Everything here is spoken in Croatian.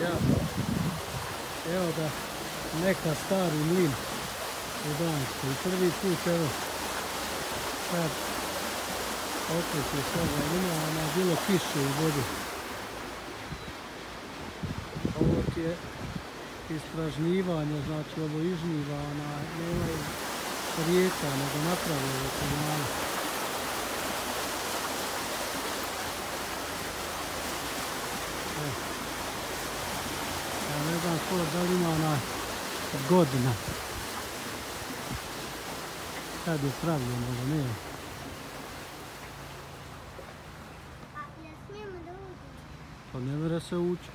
Ja. Evo ga, neka stari mlin u Danskoj. Prvi put, evo, sad okreće sada, ima bilo kiše u vodi. Ovo ti je ispražnjivanje, znači ovo izžnjiva, nemaju rijeka, nego napravljaju kanale. Ja ne znam da li ima godina kad je pravljeno, ali ne. A ja smijemo da uđemo? Pa ne mora se ući.